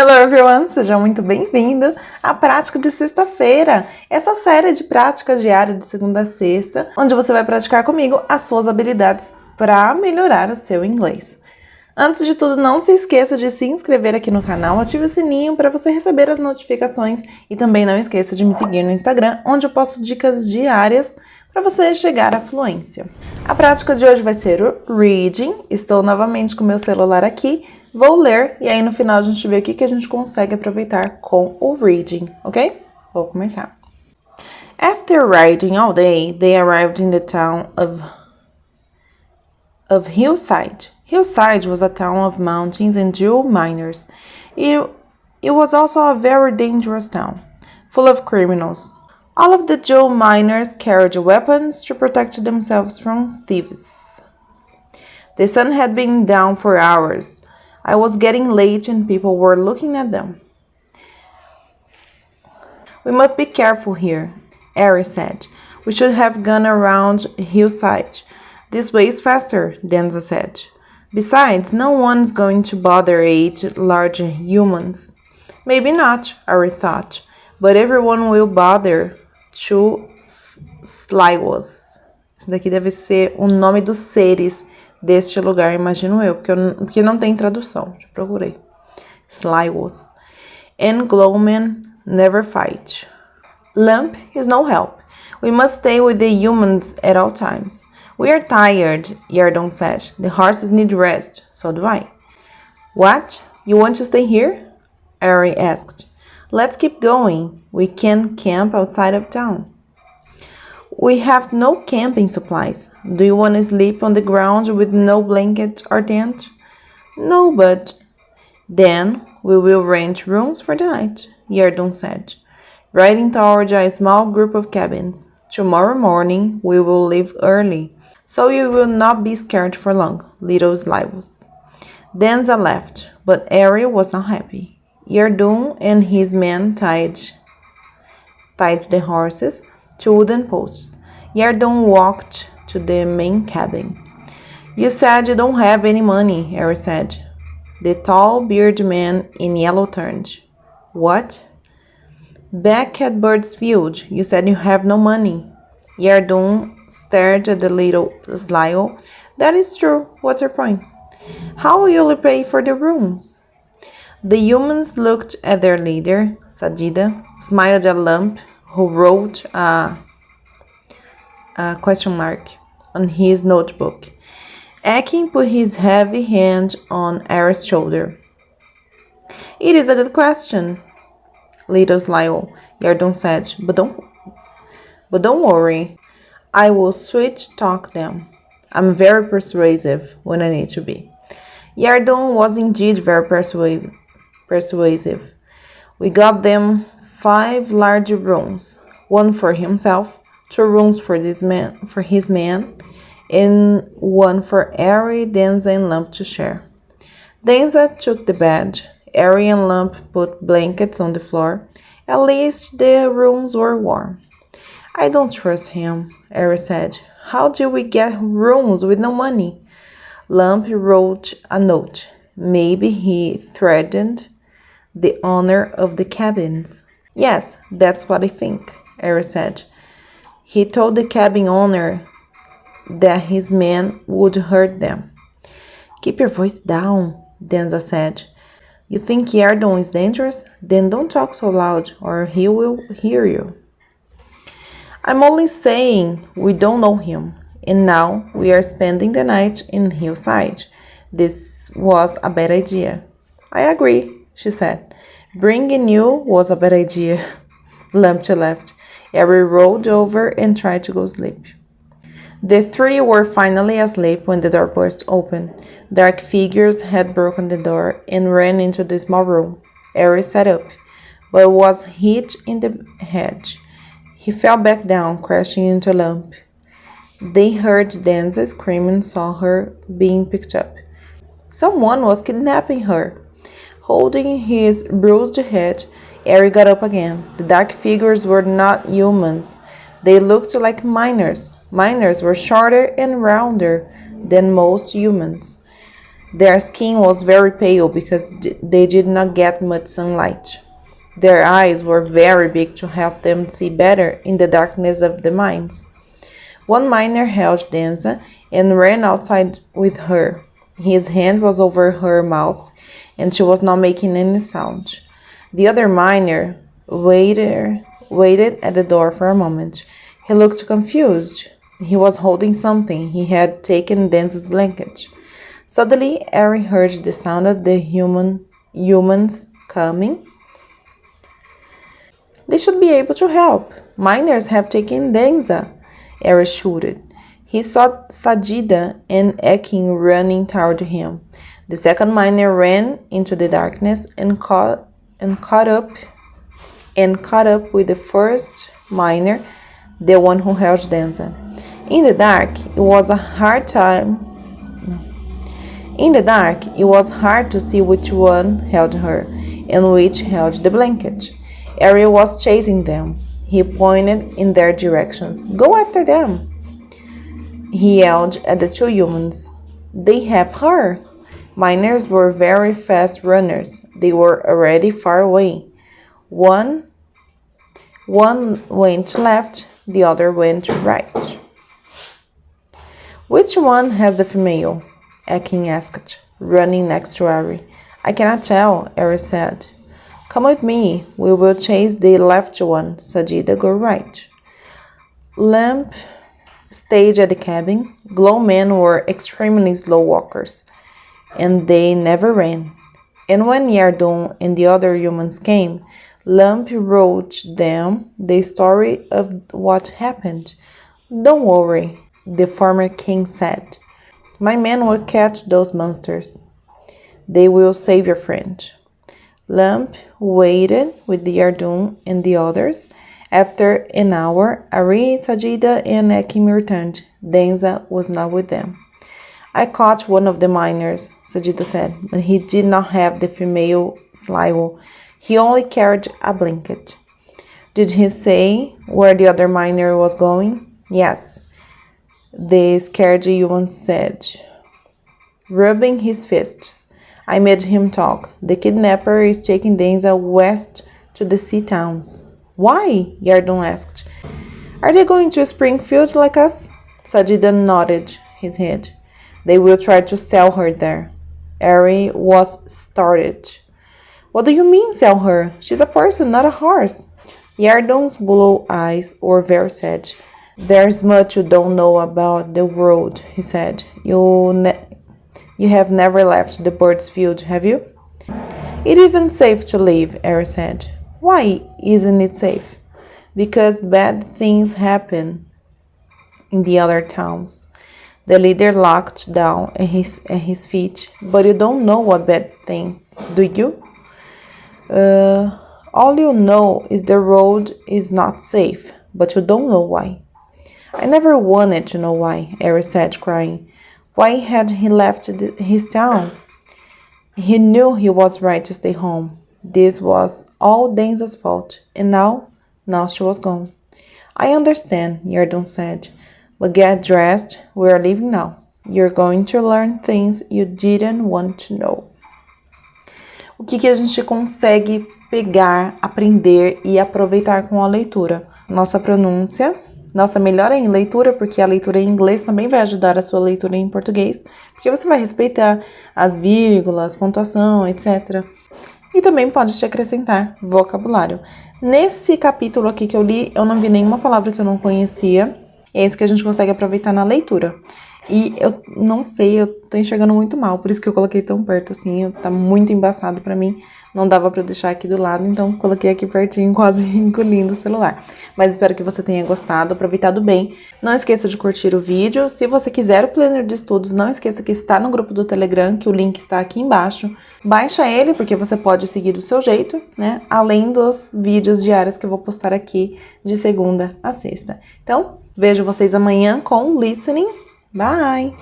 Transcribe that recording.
Hello everyone, seja muito bem-vindo à prática de sexta-feira, essa série de práticas diárias de segunda a sexta, onde você vai praticar comigo as suas habilidades para melhorar o seu inglês. Antes de tudo, não se esqueça de se inscrever aqui no canal, ative o sininho para você receber as notificações e também não esqueça de me seguir no Instagram, onde eu posto dicas diárias para você chegar à fluência. A prática de hoje vai ser o reading. Estou novamente com meu celular aqui. Vou ler e aí no final a gente vê o que a gente consegue aproveitar com o reading, ok? Vou começar. After riding all day, they arrived in the town of Hillside. Hillside was a town of mountains and jewel miners. It was also a very dangerous town, full of criminals. All of the jewel miners carried weapons to protect themselves from thieves. The sun had been down for hours. I was getting late and people were looking at them. We must be careful here, Ari said. We should have gone around Hillside. This way is faster, Denza said. Besides, no one's going to bother 8 large humans. Maybe not, Ari thought, but everyone will bother 2 sliwas. Esse daqui deve ser o nome dos seres deste lugar, imagino eu, porque não tem tradução. Já procurei. Sliwas. And glowmen never fight. Lump is no help. We must stay with the humans at all times. We are tired, Yardon said. The horses need rest. So do I. What? You want to stay here? Ari asked. Let's keep going. We can camp outside of town. We have no camping supplies. Do you want to sleep on the ground with no blanket or tent? No, but... Then we will rent rooms for the night, Yardon said, riding toward a small group of cabins. Tomorrow morning we will leave early, so you will not be scared for long, little Slivos. Denza left, but Ari was not happy. Yardon and his men tied the horses to wooden posts. Yardon walked to the main cabin. You said you don't have any money, Ari said. The tall bearded man in yellow turned. What? Back at Bird's Field, you said you have no money. Yardon stared at the little Slio. That is true. What's your point? How will you pay for the rooms? The humans looked at their leader, Sadida, smiled at Lump, who wrote a question mark on his notebook. Akin put his heavy hand on Ari's shoulder. It is a good question, little Slio, Yardon said, but don't worry. I will sweet talk them. I'm very persuasive when I need to be. Yardon was indeed very persuasive. We got them 5 large rooms, 1 for himself, 2 rooms for his man, and 1 for Ari, Denza, and Lump to share. Denza took the bed. Ari and Lump put blankets on the floor. At least the rooms were warm. I don't trust him, Ari said. How do we get rooms with no money? Lump wrote a note. Maybe he threatened the owner of the cabins. Yes, that's what I think, Ari said. He told the cabin owner that his men would hurt them. Keep your voice down, Denza said. You think Yardon is dangerous? Then don't talk so loud or he will hear you. I'm only saying we don't know him, and now we are spending the night in Hillside. This was a bad idea. I agree, she said. Bringing you was a bad idea. Lump laughed. Ari rolled over and tried to go to sleep. The 3 were finally asleep when the door burst open. Dark figures had broken the door and ran into the small room. Ari sat up, but was hit in the head. He fell back down, crashing into Lump. They heard Denza scream and saw her being picked up. Someone was kidnapping her. Holding his bruised head, Ari got up again. The dark figures were not humans. They looked like miners. Miners were shorter and rounder than most humans. Their skin was very pale because they did not get much sunlight. Their eyes were very big to help them see better in the darkness of the mines. One miner held Danza and ran outside with her. His hand was over her mouth, and she was not making any sound. The other miner waited at the door for a moment. He looked confused. He was holding something. He had taken Danza's blanket. Suddenly, Harry heard the sound of the humans coming. They should be able to help. Miners have taken Danza, Harry shouted. He saw Sajida and Ekin running toward him. The second miner ran into the darkness and caught up with the first miner, the one who held Danza. In the dark, it was hard to see which one held her and which held the blanket. Harry was chasing them. He pointed in their directions. Go after them, he yelled at the two humans. They have her. Miners were very fast runners. They were already far away. One went left, the other went right. Which one has the female? Ekin asked, running next to Harry. I cannot tell, Harry said. Come with me. We will chase the left one. Sajida, go right. Lamp stayed at the cabin. Glow men were extremely slow walkers, and they never ran. And when Yardon and the other humans came, Lamp wrote them the story of what happened. Don't worry, the former king said. My men will catch those monsters. They will save your friend. Lamp waited with the Yardon and the others. After an hour, Ari, Sajida, and Ekim returned. Danza was not with them. I caught one of the miners, Sajida said, but he did not have the female sligo. He only carried a blanket. Did he say where the other miner was going? Yes, the scared human said, rubbing his fists. I made him talk. The kidnapper is taking Danza west to the sea towns. Why? Yardon asked. Are they going to Springfield like us? Sajida nodded his head. They will try to sell her there. Harry was startled. What do you mean sell her? She's a person, not a horse. Yardon's blue eyes were very sad. There's much you don't know about the world, he said. You have never left the bird's field, have you? It isn't safe to leave, Harry said. Why isn't it safe? Because bad things happen in the other towns. The leader looked down at his feet. But you don't know what bad things, do you? All you know is the road is not safe, but you don't know why. I never wanted to know why, Harry said, crying. Why had he left his town? He knew he was right to stay home. This was all Danza's fault, and now she was gone. I understand, Yardon said, but get dressed. We are leaving now. You're going to learn things you didn't want to know. O que a gente consegue pegar, aprender e aproveitar com a leitura? Nossa pronúncia, nossa melhora em leitura, porque a leitura em inglês também vai ajudar a sua leitura em português, porque você vai respeitar as vírgulas, pontuação, etc. E também pode te acrescentar vocabulário. Nesse capítulo aqui que eu li, eu não vi nenhuma palavra que eu não conhecia. É isso que a gente consegue aproveitar na leitura. E eu não sei, eu tô enxergando muito mal, por isso que eu coloquei tão perto assim, tá muito embaçado pra mim, não dava pra deixar aqui do lado, então coloquei aqui pertinho, quase engolindo o celular. Mas espero que você tenha gostado, aproveitado bem. Não esqueça de curtir o vídeo. Se você quiser o planner de estudos, não esqueça que está no grupo do Telegram, que o link está aqui embaixo. Baixa ele, porque você pode seguir do seu jeito, né? Além dos vídeos diários que eu vou postar aqui de segunda a sexta. Então, vejo vocês amanhã com listening. Bye!